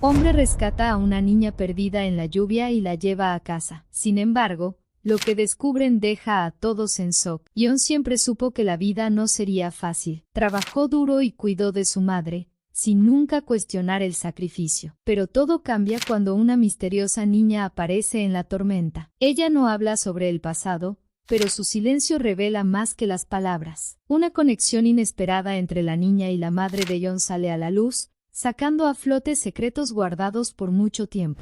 Hombre rescata a una niña perdida en la lluvia y la lleva a casa. Sin embargo, lo que descubren deja a todos en shock. Yeon siempre supo que la vida no sería fácil. Trabajó duro y cuidó de su madre, sin nunca cuestionar el sacrificio. Pero todo cambia cuando una misteriosa niña aparece en la tormenta. Ella no habla sobre el pasado, pero su silencio revela más que las palabras. Una conexión inesperada entre la niña y la madre de Yeon sale a la luz, sacando a flote secretos guardados por mucho tiempo.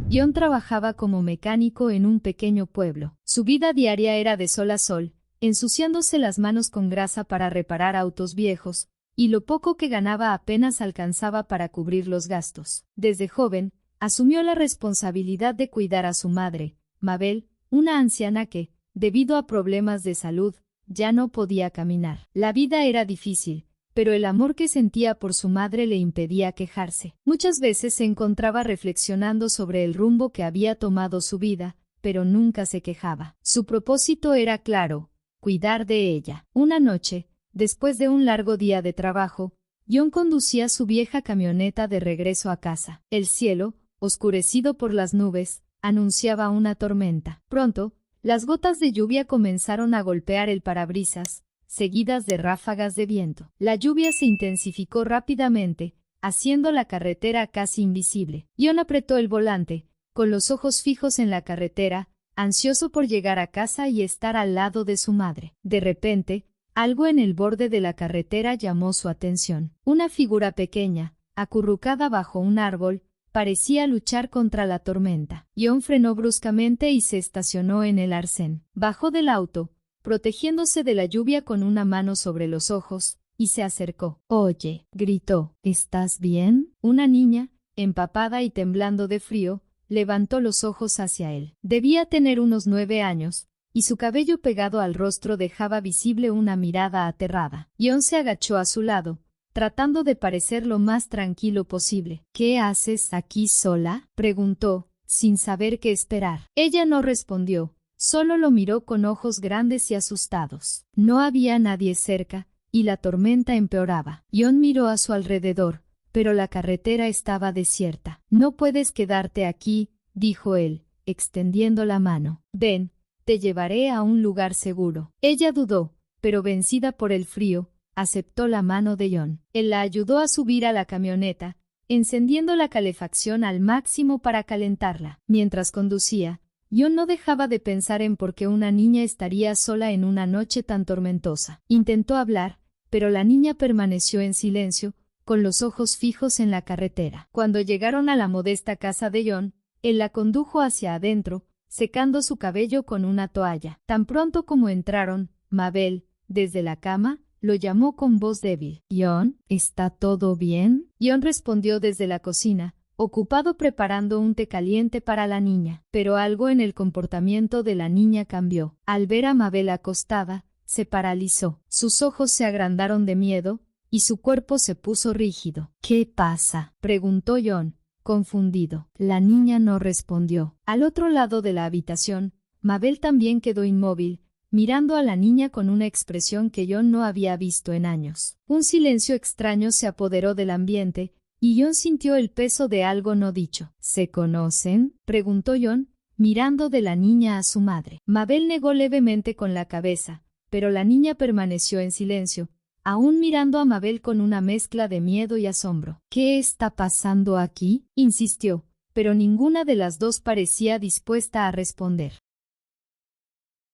Yeon trabajaba como mecánico en un pequeño pueblo. Su vida diaria era de sol a sol, ensuciándose las manos con grasa para reparar autos viejos, y lo poco que ganaba apenas alcanzaba para cubrir los gastos. Desde joven, asumió la responsabilidad de cuidar a su madre, Mabel, una anciana que, debido a problemas de salud, ya no podía caminar. La vida era difícil, pero el amor que sentía por su madre le impedía quejarse. Muchas veces se encontraba reflexionando sobre el rumbo que había tomado su vida, pero nunca se quejaba. Su propósito era claro: cuidar de ella. Una noche, después de un largo día de trabajo, Yeon conducía su vieja camioneta de regreso a casa. El cielo, oscurecido por las nubes, anunciaba una tormenta. Pronto, las gotas de lluvia comenzaron a golpear el parabrisas, seguidas de ráfagas de viento. La lluvia se intensificó rápidamente, haciendo la carretera casi invisible. Yeon apretó el volante, con los ojos fijos en la carretera, ansioso por llegar a casa y estar al lado de su madre. De repente, algo en el borde de la carretera llamó su atención. Una figura pequeña, acurrucada bajo un árbol, parecía luchar contra la tormenta. Yeon frenó bruscamente y se estacionó en el arcén. Bajó del auto, protegiéndose de la lluvia con una mano sobre los ojos, y se acercó. «Oye», gritó, «¿estás bien?». Una niña, empapada y temblando de frío, levantó los ojos hacia él. Debía tener unos 9 años, y su cabello pegado al rostro dejaba visible una mirada aterrada. Yeon se agachó a su lado, tratando de parecer lo más tranquilo posible. «¿Qué haces aquí sola?», preguntó, sin saber qué esperar. Ella no respondió. Solo lo miró con ojos grandes y asustados. No había nadie cerca, y la tormenta empeoraba. Yeon miró a su alrededor, pero la carretera estaba desierta. «No puedes quedarte aquí», dijo él, extendiendo la mano. «Ven, te llevaré a un lugar seguro». Ella dudó, pero vencida por el frío, aceptó la mano de Yeon. Él la ayudó a subir a la camioneta, encendiendo la calefacción al máximo para calentarla. Mientras conducía, Yeon no dejaba de pensar en por qué una niña estaría sola en una noche tan tormentosa. Intentó hablar, pero la niña permaneció en silencio, con los ojos fijos en la carretera. Cuando llegaron a la modesta casa de Yeon, él la condujo hacia adentro, secando su cabello con una toalla. Tan pronto como entraron, Mabel, desde la cama, lo llamó con voz débil. «Yeon, ¿está todo bien?». Yeon respondió desde la cocina, ocupado preparando un té caliente para la niña. Pero algo en el comportamiento de la niña cambió. Al ver a Mabel acostada, se paralizó. Sus ojos se agrandaron de miedo, y su cuerpo se puso rígido. «¿Qué pasa?», preguntó Yeon, confundido. La niña no respondió. Al otro lado de la habitación, Mabel también quedó inmóvil, mirando a la niña con una expresión que Yeon no había visto en años. Un silencio extraño se apoderó del ambiente, y Yeon sintió el peso de algo no dicho. «¿Se conocen?», preguntó Yeon, mirando de la niña a su madre. Mabel negó levemente con la cabeza, pero la niña permaneció en silencio, aún mirando a Mabel con una mezcla de miedo y asombro. «¿Qué está pasando aquí?», insistió, pero ninguna de las dos parecía dispuesta a responder.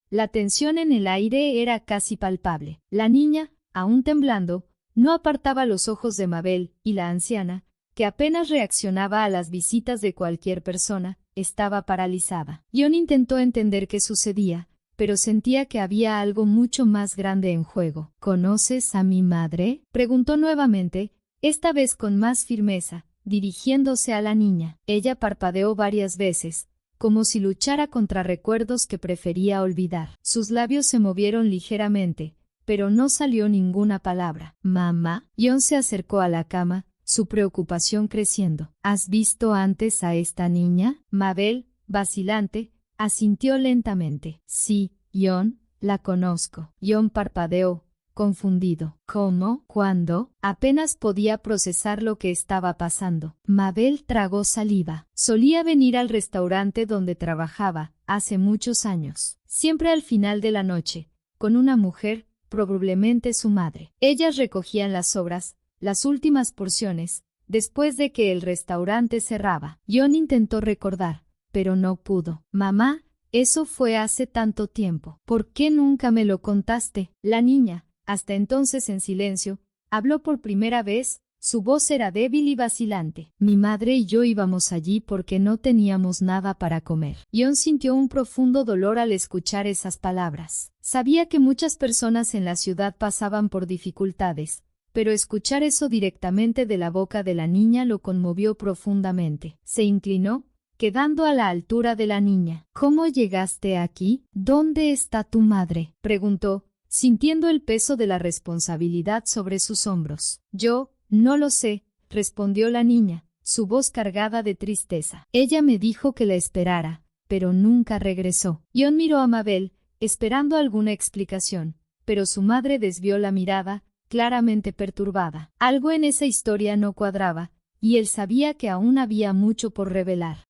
La tensión en el aire era casi palpable. La niña, aún temblando, no apartaba los ojos de Mabel, y la anciana, que apenas reaccionaba a las visitas de cualquier persona, estaba paralizada. Yeon intentó entender qué sucedía, pero sentía que había algo mucho más grande en juego. «¿Conoces a mi madre?», preguntó nuevamente, esta vez con más firmeza, dirigiéndose a la niña. Ella parpadeó varias veces, como si luchara contra recuerdos que prefería olvidar. Sus labios se movieron ligeramente, pero no salió ninguna palabra. «¿Mamá?». Yeon se acercó a la cama, su preocupación creciendo. «¿Has visto antes a esta niña?». Mabel, vacilante, asintió lentamente. «Sí, Yeon, la conozco». Yeon parpadeó, confundido. ¿Cómo? ¿Cuándo? Apenas podía procesar lo que estaba pasando. Mabel tragó saliva. Solía venir al restaurante donde trabajaba, hace muchos años. Siempre al final de la noche, con una mujer, probablemente su madre. Ellas recogían las sobras, las últimas porciones, después de que el restaurante cerraba. John intentó recordar, pero no pudo. Mamá, eso fue hace tanto tiempo. ¿Por qué nunca me lo contaste? La niña, hasta entonces en silencio, habló por primera vez. Su voz era débil y vacilante. Mi madre y yo íbamos allí porque no teníamos nada para comer. John sintió un profundo dolor al escuchar esas palabras. Sabía que muchas personas en la ciudad pasaban por dificultades, pero escuchar eso directamente de la boca de la niña lo conmovió profundamente. Se inclinó, quedando a la altura de la niña. ¿Cómo llegaste aquí? ¿Dónde está tu madre?, preguntó, sintiendo el peso de la responsabilidad sobre sus hombros. Yo no lo sé, respondió la niña, su voz cargada de tristeza. Ella me dijo que la esperara, pero nunca regresó. John miró a Mabel, esperando alguna explicación, pero su madre desvió la mirada, claramente perturbada. Algo en esa historia no cuadraba, y él sabía que aún había mucho por revelar.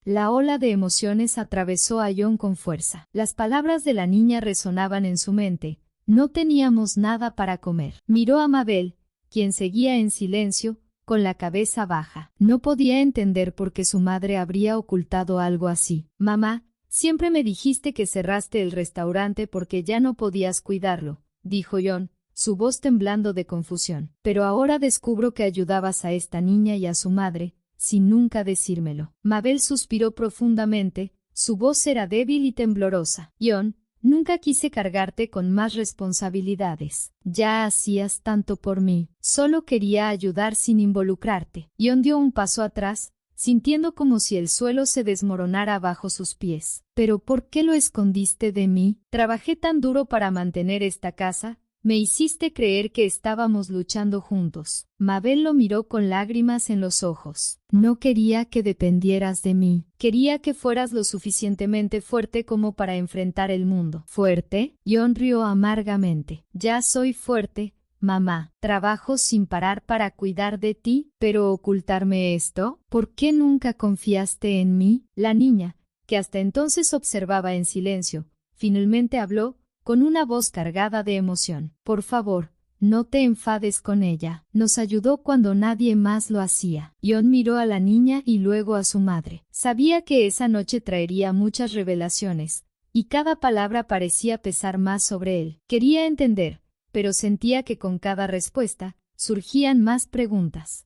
La ola de emociones atravesó a John con fuerza. Las palabras de la niña resonaban en su mente. No teníamos nada para comer. Miró a Mabel, quien seguía en silencio, con la cabeza baja. No podía entender por qué su madre habría ocultado algo así. Mamá, siempre me dijiste que cerraste el restaurante porque ya no podías cuidarlo, dijo John, su voz temblando de confusión. Pero ahora descubro que ayudabas a esta niña y a su madre, sin nunca decírmelo. Mabel suspiró profundamente, su voz era débil y temblorosa. John, nunca quise cargarte con más responsabilidades. Ya hacías tanto por mí. Solo quería ayudar sin involucrarte. John dio un paso atrás, sintiendo como si el suelo se desmoronara bajo sus pies. ¿Pero por qué lo escondiste de mí? Trabajé tan duro para mantener esta casa. Me hiciste creer que estábamos luchando juntos. Mabel lo miró con lágrimas en los ojos. No quería que dependieras de mí. Quería que fueras lo suficientemente fuerte como para enfrentar el mundo. ¿Fuerte? John rió amargamente. Ya soy fuerte, mamá. Trabajo sin parar para cuidar de ti, pero ocultarme esto. ¿Por qué nunca confiaste en mí? La niña, que hasta entonces observaba en silencio, finalmente habló, con una voz cargada de emoción. Por favor, no te enfades con ella. Nos ayudó cuando nadie más lo hacía. John miró a la niña y luego a su madre. Sabía que esa noche traería muchas revelaciones, y cada palabra parecía pesar más sobre él. Quería entender, pero sentía que con cada respuesta, surgían más preguntas.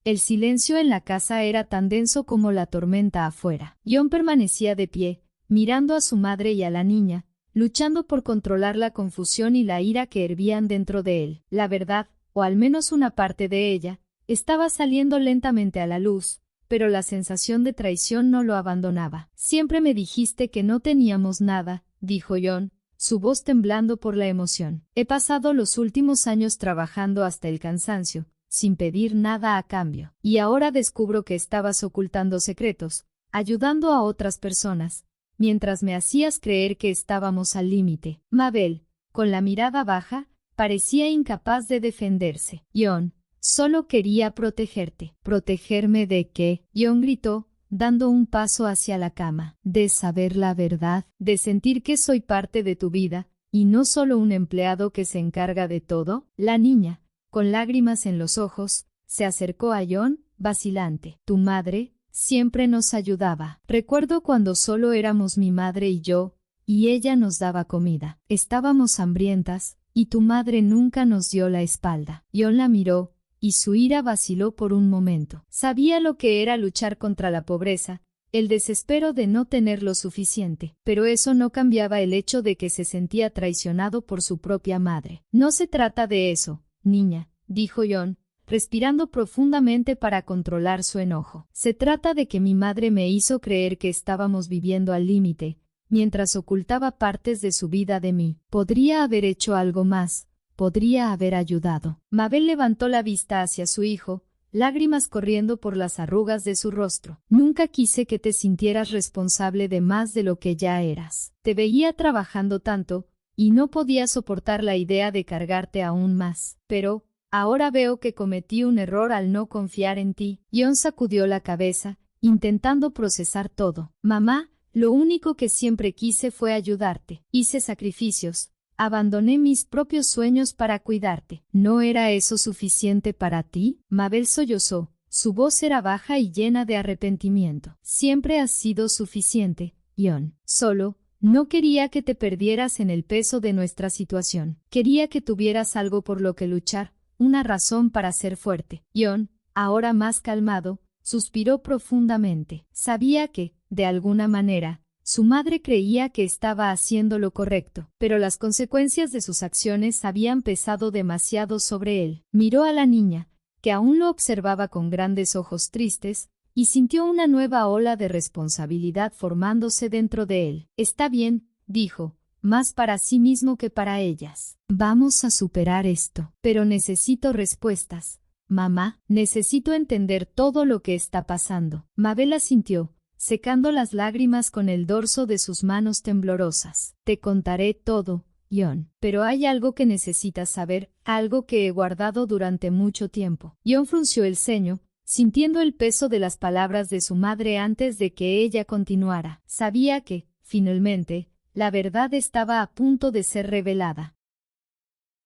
El silencio en la casa era tan denso como la tormenta afuera. John permanecía de pie, mirando a su madre y a la niña, luchando por controlar la confusión y la ira que hervían dentro de él. La verdad, o al menos una parte de ella, estaba saliendo lentamente a la luz, pero la sensación de traición no lo abandonaba. Siempre me dijiste que no teníamos nada, dijo John, su voz temblando por la emoción. He pasado los últimos años trabajando hasta el cansancio, sin pedir nada a cambio. Y ahora descubro que estabas ocultando secretos, ayudando a otras personas, mientras me hacías creer que estábamos al límite. Mabel, con la mirada baja, parecía incapaz de defenderse. John, solo quería protegerte. ¿Protegerme de qué? John gritó, dando un paso hacia la cama. De saber la verdad, de sentir que soy parte de tu vida, y no solo un empleado que se encarga de todo. La niña, con lágrimas en los ojos, se acercó a John, vacilante. Tu madre siempre nos ayudaba. Recuerdo cuando solo éramos mi madre y yo, y ella nos daba comida. Estábamos hambrientas, y tu madre nunca nos dio la espalda. John la miró, y su ira vaciló por un momento. Sabía lo que era luchar contra la pobreza, el desespero de no tener lo suficiente, pero eso no cambiaba el hecho de que se sentía traicionado por su propia madre. No se trata de eso, niña, dijo John, respirando profundamente para controlar su enojo. Se trata de que mi madre me hizo creer que estábamos viviendo al límite, mientras ocultaba partes de su vida de mí. Podría haber hecho algo más, podría haber ayudado. Mabel levantó la vista hacia su hijo, lágrimas corriendo por las arrugas de su rostro. Nunca quise que te sintieras responsable de más de lo que ya eras. Te veía trabajando tanto, y no podía soportar la idea de cargarte aún más. Pero, ahora veo que cometí un error al no confiar en ti. Jon sacudió la cabeza, intentando procesar todo. Mamá, lo único que siempre quise fue ayudarte. Hice sacrificios. Abandoné mis propios sueños para cuidarte. ¿No era eso suficiente para ti? Mabel sollozó. Su voz era baja y llena de arrepentimiento. Siempre has sido suficiente, Jon. Solo, no quería que te perdieras en el peso de nuestra situación. Quería que tuvieras algo por lo que luchar, una razón para ser fuerte. Jon, ahora más calmado, suspiró profundamente. Sabía que, de alguna manera, su madre creía que estaba haciendo lo correcto, pero las consecuencias de sus acciones habían pesado demasiado sobre él. Miró a la niña, que aún lo observaba con grandes ojos tristes, y sintió una nueva ola de responsabilidad formándose dentro de él. Está bien, dijo, más para sí mismo que para ellas. Vamos a superar esto, pero necesito respuestas. Mamá, necesito entender todo lo que está pasando. Mabel asintió, secando las lágrimas con el dorso de sus manos temblorosas. Te contaré todo, Jon, pero hay algo que necesitas saber, algo que he guardado durante mucho tiempo. Jon frunció el ceño, sintiendo el peso de las palabras de su madre antes de que ella continuara. Sabía que, finalmente, la verdad estaba a punto de ser revelada.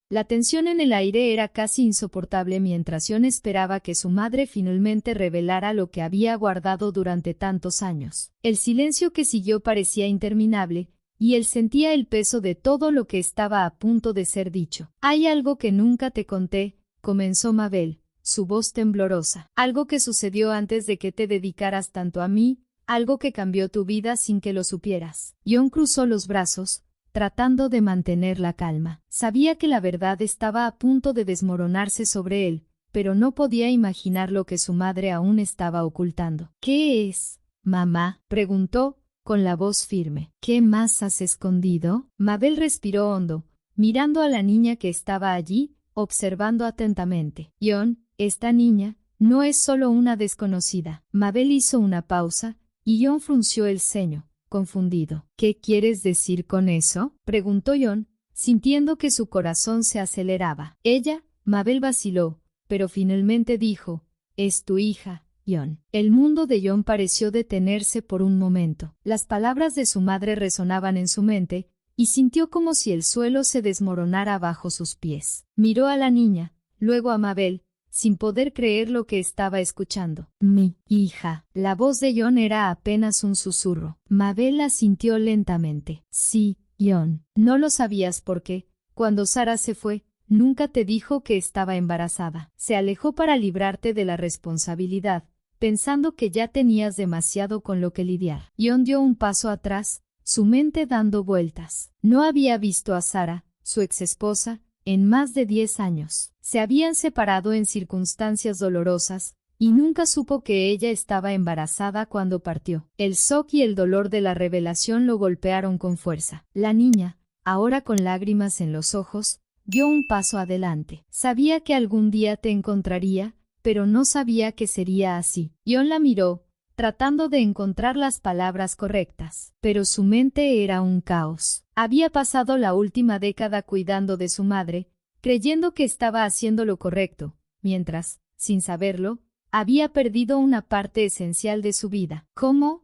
La tensión en el aire era casi insoportable mientras Jon esperaba que su madre finalmente revelara lo que había guardado durante tantos años. El silencio que siguió parecía interminable, y él sentía el peso de todo lo que estaba a punto de ser dicho. Hay algo que nunca te conté, comenzó Mabel, su voz temblorosa. Algo que sucedió antes de que te dedicaras tanto a mí, algo que cambió tu vida sin que lo supieras. Jon cruzó los brazos, tratando de mantener la calma. Sabía que la verdad estaba a punto de desmoronarse sobre él, pero no podía imaginar lo que su madre aún estaba ocultando. ¿Qué es, mamá?, preguntó, con la voz firme. ¿Qué más has escondido? Mabel respiró hondo, mirando a la niña que estaba allí, observando atentamente. Jon, esta niña, no es solo una desconocida. Mabel hizo una pausa, y Jon frunció el ceño, confundido. ¿Qué quieres decir con eso?, preguntó Jon, sintiendo que su corazón se aceleraba. Ella, Mabel vaciló, pero finalmente dijo, es tu hija, Jon. El mundo de Jon pareció detenerse por un momento. Las palabras de su madre resonaban en su mente, y sintió como si el suelo se desmoronara bajo sus pies. Miró a la niña, luego a Mabel, sin poder creer lo que estaba escuchando. Mi hija. La voz de Jon era apenas un susurro. Mabel asintió lentamente. Sí, Jon. No lo sabías porque, cuando Sara se fue, nunca te dijo que estaba embarazada. Se alejó para librarte de la responsabilidad, pensando que ya tenías demasiado con lo que lidiar. Jon dio un paso atrás, su mente dando vueltas. No había visto a Sara, su exesposa, en más de 10 años. Se habían separado en circunstancias dolorosas, y nunca supo que ella estaba embarazada cuando partió. El shock y el dolor de la revelación lo golpearon con fuerza. La niña, ahora con lágrimas en los ojos, dio un paso adelante. Sabía que algún día te encontraría, pero no sabía que sería así. Jon la miró, tratando de encontrar las palabras correctas, pero su mente era un caos. Había pasado la última década cuidando de su madre, creyendo que estaba haciendo lo correcto, mientras, sin saberlo, había perdido una parte esencial de su vida. ¿Cómo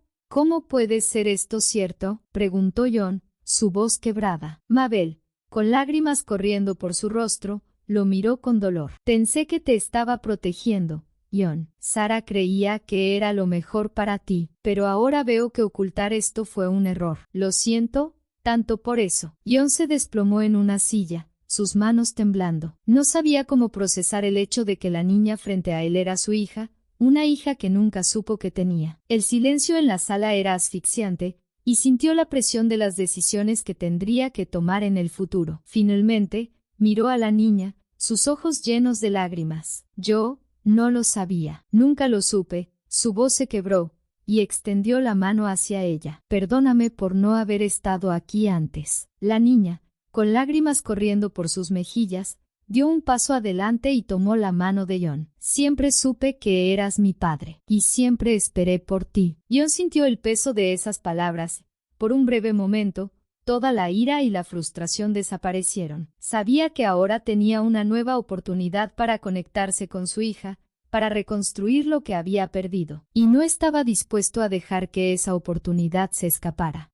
puede ser esto cierto?, preguntó Jon, su voz quebrada. Mabel, con lágrimas corriendo por su rostro, lo miró con dolor. Pensé que te estaba protegiendo, Jon. Sara creía que era lo mejor para ti, pero ahora veo que ocultar esto fue un error. Lo siento, tanto por eso. Jon se desplomó en una silla, sus manos temblando. No sabía cómo procesar el hecho de que la niña frente a él era su hija, una hija que nunca supo que tenía. El silencio en la sala era asfixiante, y sintió la presión de las decisiones que tendría que tomar en el futuro. Finalmente, miró a la niña, sus ojos llenos de lágrimas. Yo no lo sabía. Nunca lo supe. Su voz se quebró, y extendió la mano hacia ella. Perdóname por no haber estado aquí antes. La niña, con lágrimas corriendo por sus mejillas, dio un paso adelante y tomó la mano de Jon. Siempre supe que eras mi padre, y siempre esperé por ti. Jon sintió el peso de esas palabras. Por un breve momento, Toda la ira y la frustración desaparecieron. Sabía que ahora tenía una nueva oportunidad para conectarse con su hija, para reconstruir lo que había perdido, y no estaba dispuesto a dejar que esa oportunidad se escapara.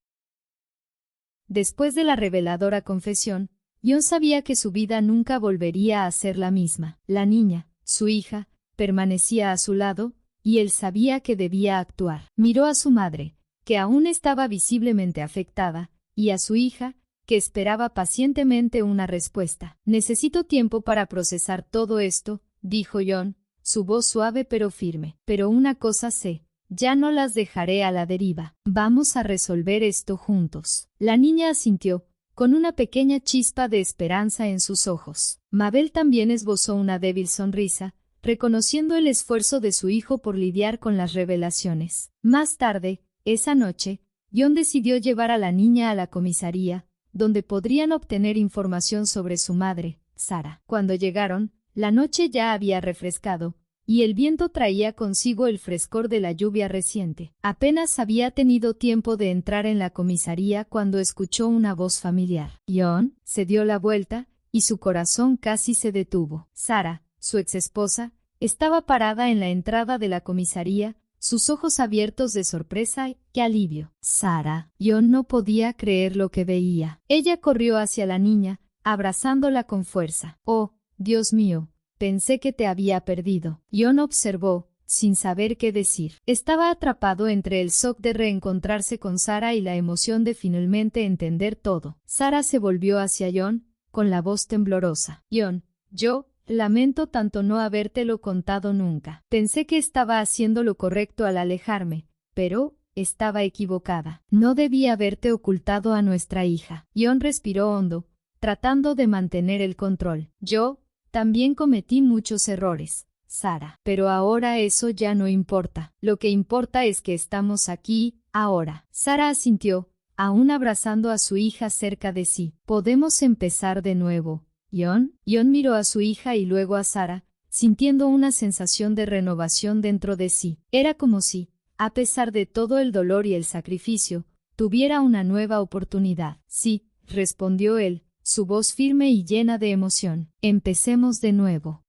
Después de la reveladora confesión, Jon sabía que su vida nunca volvería a ser la misma. La niña, su hija, permanecía a su lado, y él sabía que debía actuar. Miró a su madre, que aún estaba visiblemente afectada, y a su hija, que esperaba pacientemente una respuesta. Necesito tiempo para procesar todo esto, dijo Jon, su voz suave pero firme. Pero una cosa sé, ya no las dejaré a la deriva. Vamos a resolver esto juntos. La niña asintió, con una pequeña chispa de esperanza en sus ojos. Mabel también esbozó una débil sonrisa, reconociendo el esfuerzo de su hijo por lidiar con las revelaciones. Más tarde, esa noche, Jon decidió llevar a la niña a la comisaría, donde podrían obtener información sobre su madre, Sara. Cuando llegaron, la noche ya había refrescado, y el viento traía consigo el frescor de la lluvia reciente. Apenas había tenido tiempo de entrar en la comisaría cuando escuchó una voz familiar. Jon se dio la vuelta, y su corazón casi se detuvo. Sara, su exesposa, estaba parada en la entrada de la comisaría, sus ojos abiertos de sorpresa y alivio. Sara. Jon no podía creer lo que veía. Ella corrió hacia la niña, abrazándola con fuerza. Oh, Dios mío, pensé que te había perdido. Jon observó, sin saber qué decir. Estaba atrapado entre el shock de reencontrarse con Sara y la emoción de finalmente entender todo. Sara se volvió hacia Jon, con la voz temblorosa. Jon, yo lamento tanto no habértelo contado nunca. Pensé que estaba haciendo lo correcto al alejarme, pero estaba equivocada. No debía haberte ocultado a nuestra hija. Jon respiró hondo, tratando de mantener el control. Yo también cometí muchos errores, Sara. Pero ahora eso ya no importa. Lo que importa es que estamos aquí, ahora. Sara asintió, aún abrazando a su hija cerca de sí. Podemos empezar de nuevo. Jon miró a su hija y luego a Sara, sintiendo una sensación de renovación dentro de sí. Era como si, a pesar de todo el dolor y el sacrificio, tuviera una nueva oportunidad. Sí, respondió él, su voz firme y llena de emoción. Empecemos de nuevo.